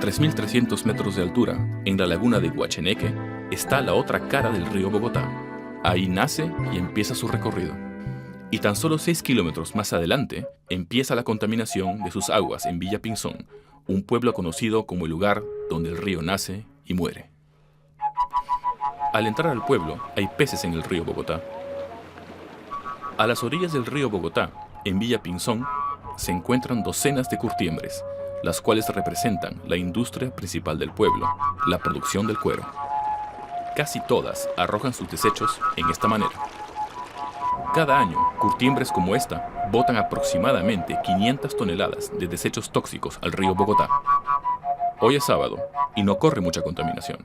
3.300 metros de altura, en la laguna de Guacheneque, está la otra cara del río Bogotá. Ahí nace y empieza su recorrido. Y tan solo 6 kilómetros más adelante, empieza la contaminación de sus aguas en Villa Pinzón, un pueblo conocido como el lugar donde el río nace y muere. Al entrar al pueblo, hay peces en el río Bogotá. A las orillas del río Bogotá, en Villa Pinzón, se encuentran docenas de curtiembres, las cuales representan la industria principal del pueblo, la producción del cuero. Casi todas arrojan sus desechos en esta manera. Cada año, curtiembres como esta botan aproximadamente 500 toneladas de desechos tóxicos al río Bogotá. Hoy es sábado y no corre mucha contaminación.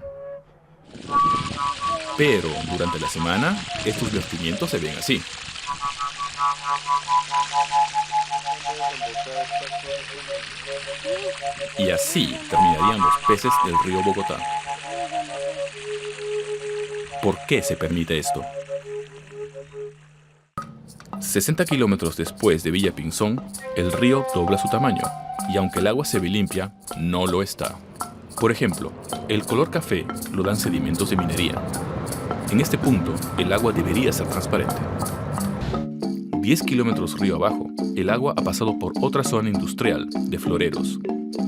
Pero durante la semana, estos vertimientos se ven así. Y así terminarían los peces del río Bogotá. ¿Por qué se permite esto? 60 kilómetros después de Villa Pinzón, el río dobla su tamaño, y aunque el agua se ve limpia, no lo está. Por ejemplo, el color café lo dan sedimentos de minería. En este punto, el agua debería ser transparente. 10 kilómetros río abajo, el agua ha pasado por otra zona industrial de floreros,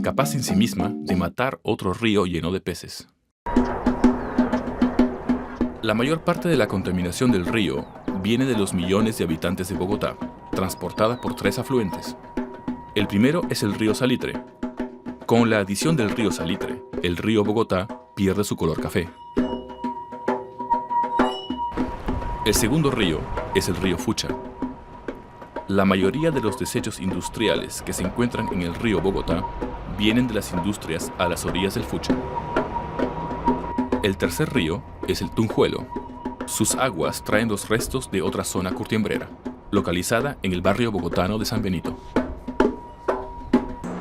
capaz en sí misma de matar otro río lleno de peces. La mayor parte de la contaminación del río viene de los millones de habitantes de Bogotá, transportada por 3 afluentes. El primero es el río Salitre. Con la adición del río Salitre, el río Bogotá pierde su color café. El segundo río es el río Fucha. La mayoría de los desechos industriales que se encuentran en el río Bogotá vienen de las industrias a las orillas del Fucha. El tercer río es el Tunjuelo. Sus aguas traen los restos de otra zona curtiembrera, localizada en el barrio bogotano de San Benito.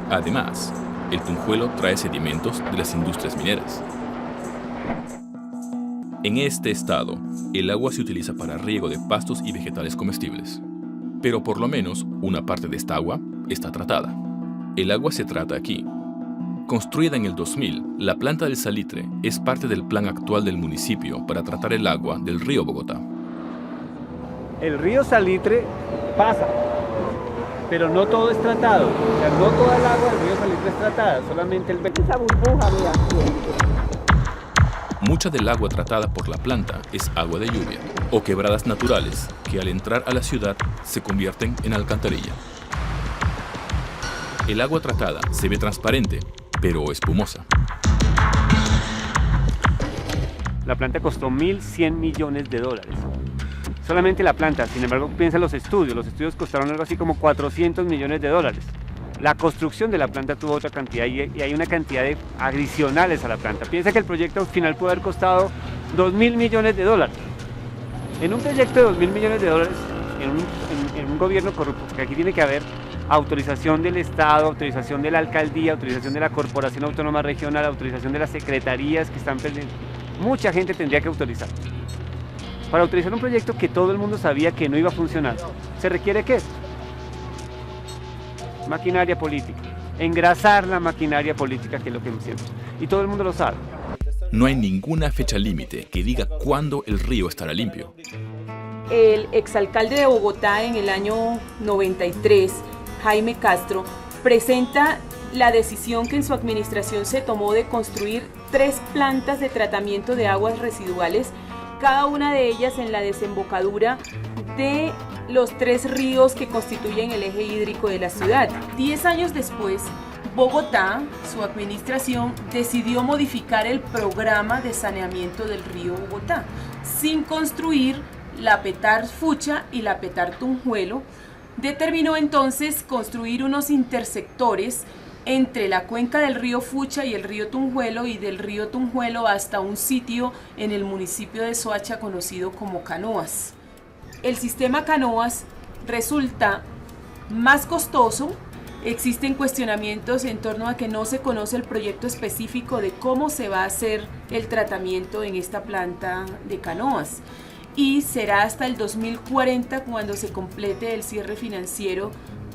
Además, el Tunjuelo trae sedimentos de las industrias mineras. En este estado, el agua se utiliza para riego de pastos y vegetales comestibles. Pero por lo menos una parte de esta agua está tratada. El agua se trata aquí. Construida en el 2000, la planta del Salitre es parte del plan actual del municipio para tratar el agua del río Bogotá. El río Salitre pasa, pero no todo es tratado. O sea, no toda el agua del río Salitre es tratada, solamente esa burbuja, mira. Mucha del agua tratada por la planta es agua de lluvia o quebradas naturales que al entrar a la ciudad se convierten en alcantarilla. El agua tratada se ve transparente, pero espumosa. La planta costó $1.100 millones. Solamente la planta, sin embargo, piensa en los estudios costaron algo así como $400 millones. La construcción de la planta tuvo otra cantidad y hay una cantidad de adicionales a la planta. Piensa que el proyecto final puede haber costado $2.000 millones. En un proyecto de $2.000 millones, en un gobierno corrupto, porque aquí tiene que haber autorización del Estado, autorización de la alcaldía, autorización de la Corporación Autónoma Regional, autorización de las secretarías que están pendientes. Mucha gente tendría que autorizar. Para autorizar un proyecto que todo el mundo sabía que no iba a funcionar, ¿se requiere qué? Maquinaria política. Engrasar la maquinaria política, que es lo que siempre. Y todo el mundo lo sabe. No hay ninguna fecha límite que diga cuándo el río estará limpio. El exalcalde de Bogotá en el año 93, Jaime Castro, presenta la decisión que en su administración se tomó de construir 3 plantas de tratamiento de aguas residuales, cada una de ellas en la desembocadura de los 3 ríos que constituyen el eje hídrico de la ciudad. 10 años después, Bogotá, su administración, decidió modificar el programa de saneamiento del río Bogotá, sin construir la Petar Fucha y la Petar Tunjuelo. Determinó entonces construir unos intersectores entre la cuenca del río Fucha y el río Tunjuelo, y del río Tunjuelo hasta un sitio en el municipio de Soacha conocido como Canoas. El sistema Canoas resulta más costoso. Existen cuestionamientos en torno a que no se conoce el proyecto específico de cómo se va a hacer el tratamiento en esta planta de Canoas. Y será hasta el 2040 cuando se complete el cierre financiero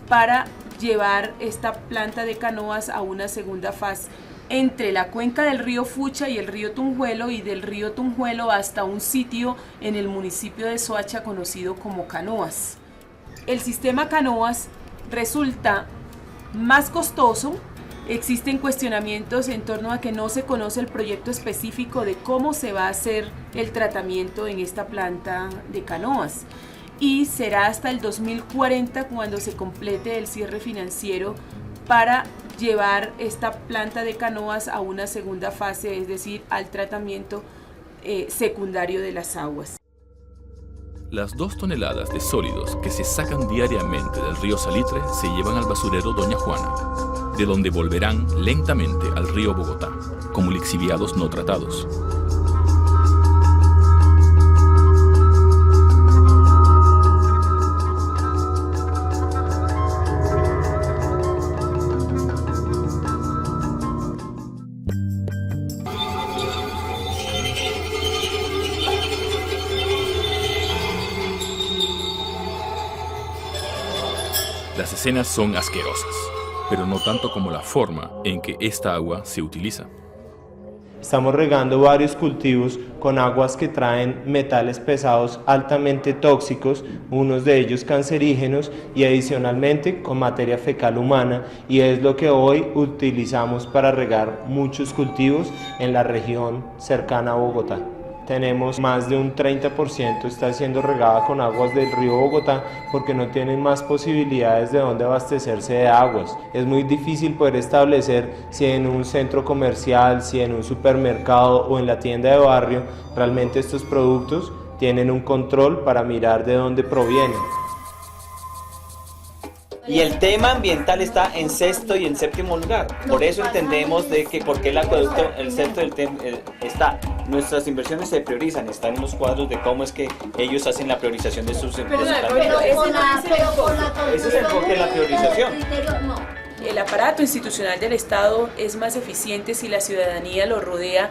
para llevar esta planta de Canoas a una segunda fase entre la cuenca del río Fucha y el río Tunjuelo, y del río Tunjuelo hasta un sitio en el municipio de Soacha conocido como Canoas. El sistema Canoas resulta más costoso. Existen cuestionamientos en torno a que no se conoce el proyecto específico de cómo se va a hacer el tratamiento en esta planta de Canoas, y será hasta el 2040 cuando se complete el cierre financiero para llevar esta planta de Canoas a una segunda fase, es decir, al tratamiento secundario de las aguas. Las 2 toneladas de sólidos que se sacan diariamente del río Salitre se llevan al basurero Doña Juana, de donde volverán lentamente al río Bogotá, como lixiviados no tratados. Las escenas son asquerosas, pero no tanto como la forma en que esta agua se utiliza. Estamos regando varios cultivos con aguas que traen metales pesados altamente tóxicos, unos de ellos cancerígenos, y adicionalmente con materia fecal humana, y es lo que hoy utilizamos para regar muchos cultivos en la región cercana a Bogotá. Tenemos más de un 30% está siendo regada con aguas del río Bogotá porque no tienen más posibilidades de dónde abastecerse de aguas. Es muy difícil poder establecer si en un centro comercial, si en un supermercado o en la tienda de barrio realmente estos productos tienen un control para mirar de dónde provienen. Y el tema ambiental está en sexto y en séptimo lugar. Por eso entendemos de que porque el acueducto, el sexto está. Nuestras inversiones se priorizan, están en los cuadros de cómo es que ellos hacen la priorización de sus empresas. Ese es el enfoque de la priorización. El aparato institucional del Estado es más eficiente si la ciudadanía lo rodea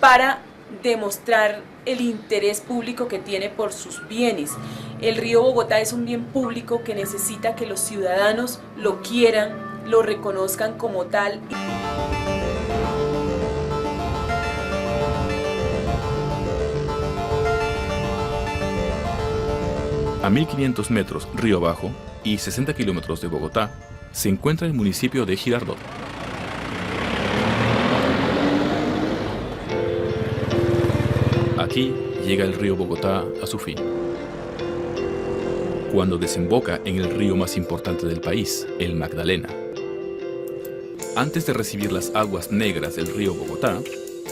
para demostrar el interés público que tiene por sus bienes. El río Bogotá es un bien público que necesita que los ciudadanos lo quieran, lo reconozcan como tal. A 1500 metros río abajo y 60 kilómetros de Bogotá se encuentra el municipio de Girardot. Aquí llega el río Bogotá a su fin. Cuando desemboca en el río más importante del país, el Magdalena. Antes de recibir las aguas negras del río Bogotá,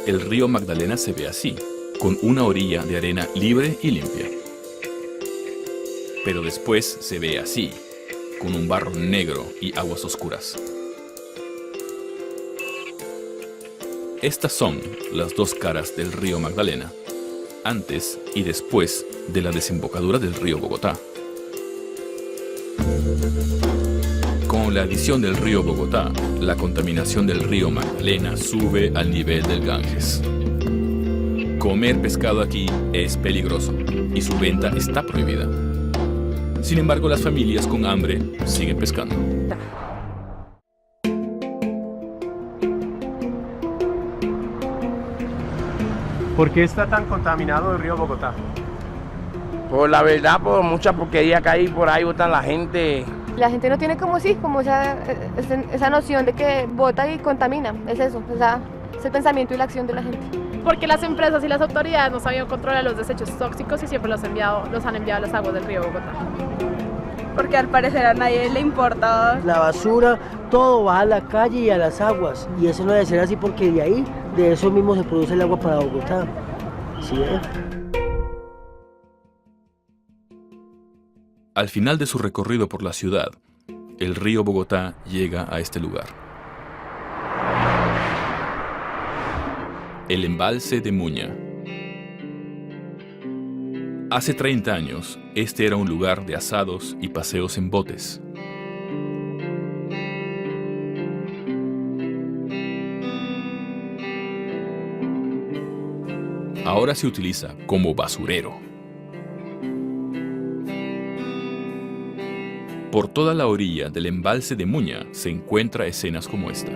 el río Magdalena se ve así, con una orilla de arena libre y limpia. Pero después se ve así, con un barro negro y aguas oscuras. Estas son las 2 caras del río Magdalena, antes y después de la desembocadura del río Bogotá. Con la adición del río Bogotá, la contaminación del río Magdalena sube al nivel del Ganges. Comer pescado aquí es peligroso y su venta está prohibida. Sin embargo, las familias con hambre siguen pescando. ¿Por qué está tan contaminado el río Bogotá? Por la verdad, por mucha porquería que hay por ahí, botan la gente. La gente no tiene como esa noción de que bota y contamina, es eso, es el pensamiento y la acción de la gente. Porque las empresas y las autoridades no sabían controlar los desechos tóxicos y siempre los han enviado a las aguas del río Bogotá. Porque al parecer a nadie le importa. La basura, todo va a la calle y a las aguas, y eso no debe ser así porque de eso mismo se produce el agua para Bogotá. ¿Sí, Al final de su recorrido por la ciudad, el río Bogotá llega a este lugar. El embalse de Muña. Hace 30 años, este era un lugar de asados y paseos en botes. Ahora se utiliza como basurero. Por toda la orilla del embalse de Muña se encuentra escenas como esta.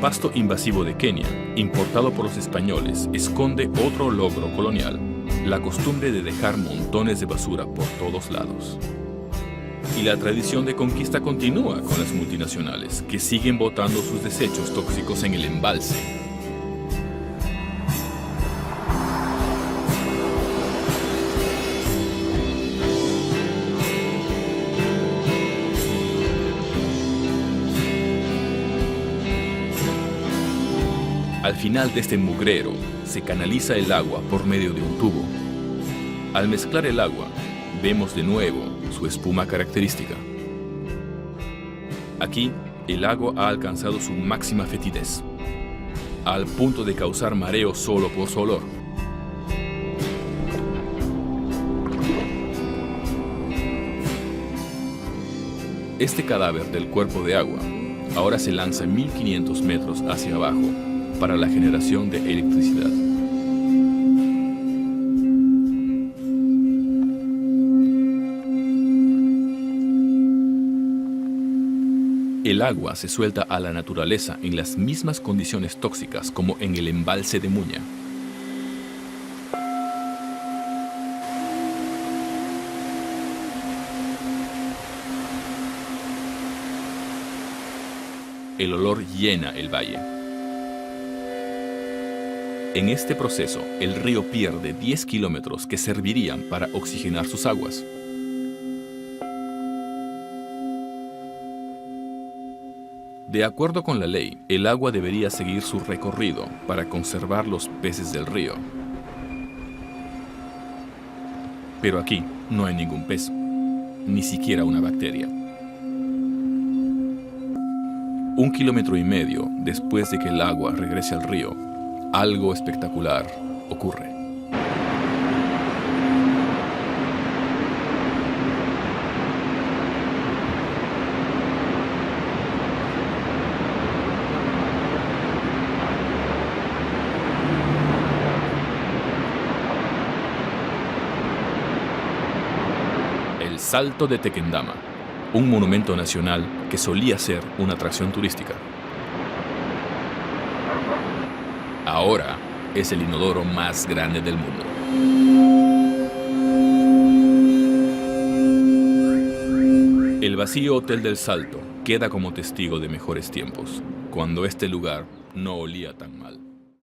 pasto invasivo de Kenia, importado por los españoles, esconde otro logro colonial: la costumbre de dejar montones de basura por todos lados. Y la tradición de conquista continúa con las multinacionales, que siguen botando sus desechos tóxicos en el embalse. Al final de este mugrero se canaliza el agua por medio de un tubo. Al mezclar el agua, vemos de nuevo su espuma característica. Aquí, el agua ha alcanzado su máxima fetidez, al punto de causar mareo solo por su olor. Este cadáver del cuerpo de agua ahora se lanza 1500 metros hacia abajo para la generación de electricidad. El agua se suelta a la naturaleza en las mismas condiciones tóxicas como en el embalse de Muña. El olor llena el valle. En este proceso, el río pierde 10 kilómetros que servirían para oxigenar sus aguas. De acuerdo con la ley, el agua debería seguir su recorrido para conservar los peces del río. Pero aquí no hay ningún pez, ni siquiera una bacteria. 1,5 kilómetros después de que el agua regrese al río, algo espectacular ocurre. El Salto de Tequendama, un monumento nacional que solía ser una atracción turística. Ahora es el inodoro más grande del mundo. El vacío Hotel del Salto queda como testigo de mejores tiempos, cuando este lugar no olía tan mal.